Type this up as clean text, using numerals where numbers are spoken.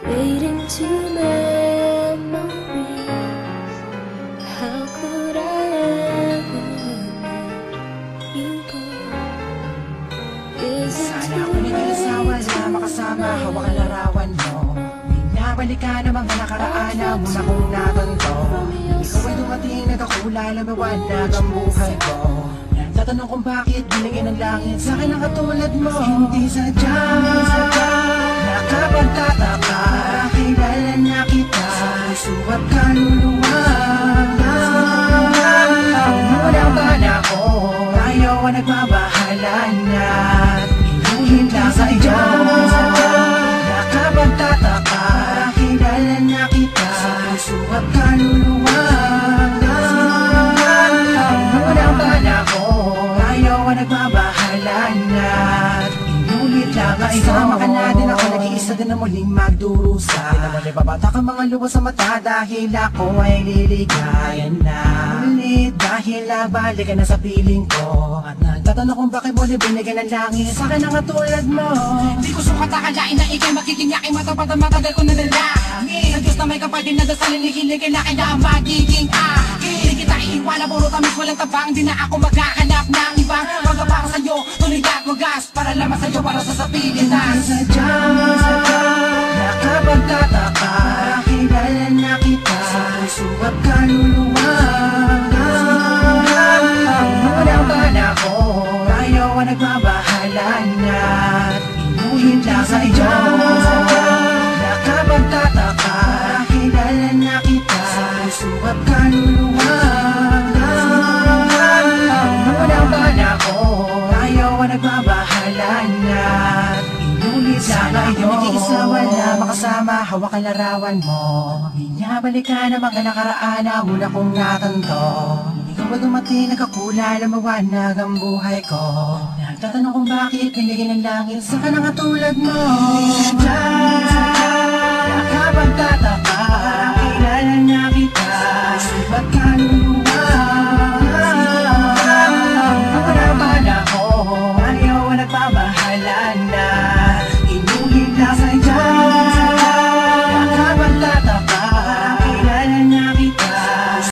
Fading to memories. How could I ever let you go? Is it Sana too ako nag-alasawa late na makasama, hawak ang larawan mo. Binabalik ka ng mga nakaraan na muna kong natanto. Ikaw ay dumating, nagkakula, lumiwanag ang buhay ko. Tatanong kung bakit binigyan ng langit sa akin ang katulad mo. Hindi sadya, nakapagtataka, kilala na kita sa puso at kaluluwa. Unang bala ko, tayo ang nagbabahala na inuhin lang sa iyo. Nakapagtataka, kilala na kita sa puso at kaluluwa. Unang bala ko, tayo ang nagbabahala na inulit lang ang iyo. Sama ka na din ako, nag-iisa din na muling magdurusa. Di naman ibabata ka mga luwa sa mata dahil ako ay liligayan na ulit. Dahil nabalik ka na sa piling ko at nagtatanong kung bakit mo binigyan ng langit sa akin ang katulad mo. Di ko sukat akalain na ikay magiging yaking matapat ang matagal ko na nalangin. Sa Diyos na may kapatid na dasalin, hihiligin na kaya magiging akin. Di kita iiwala, puro tamis walang tabang. Di na ako maghahanap ng ibang pagkapang sa'yo. Tuloy at wagas para lamang sa'yo, para sa sapilitan. Sadya, nakapagtataka, kilala na kita sa puso at kaluluwa. Unang bala ko, tayo ang nagbabahala na inuhin lang sa iyo. Nakapagtataka, kilala na kita sa puso at kaluluwa. Unang bala ko, tayo ang nagbabahala na inulit lang sa iyo. Nag-iisa wala makasama, hawak ang larawan mo. Binabalik ka ng mga nakaraan na muna kong natanto. Ikaw ay dumating, nagkakula, lumawanag ang buhay ko. Nagtatanong kung bakit binigyan ng langit sa kanang katulad mo. Sadya, nakapagtataka, kilala na kita sa ba't kaluluwa. Ang bala ko, ayaw ang nagbaba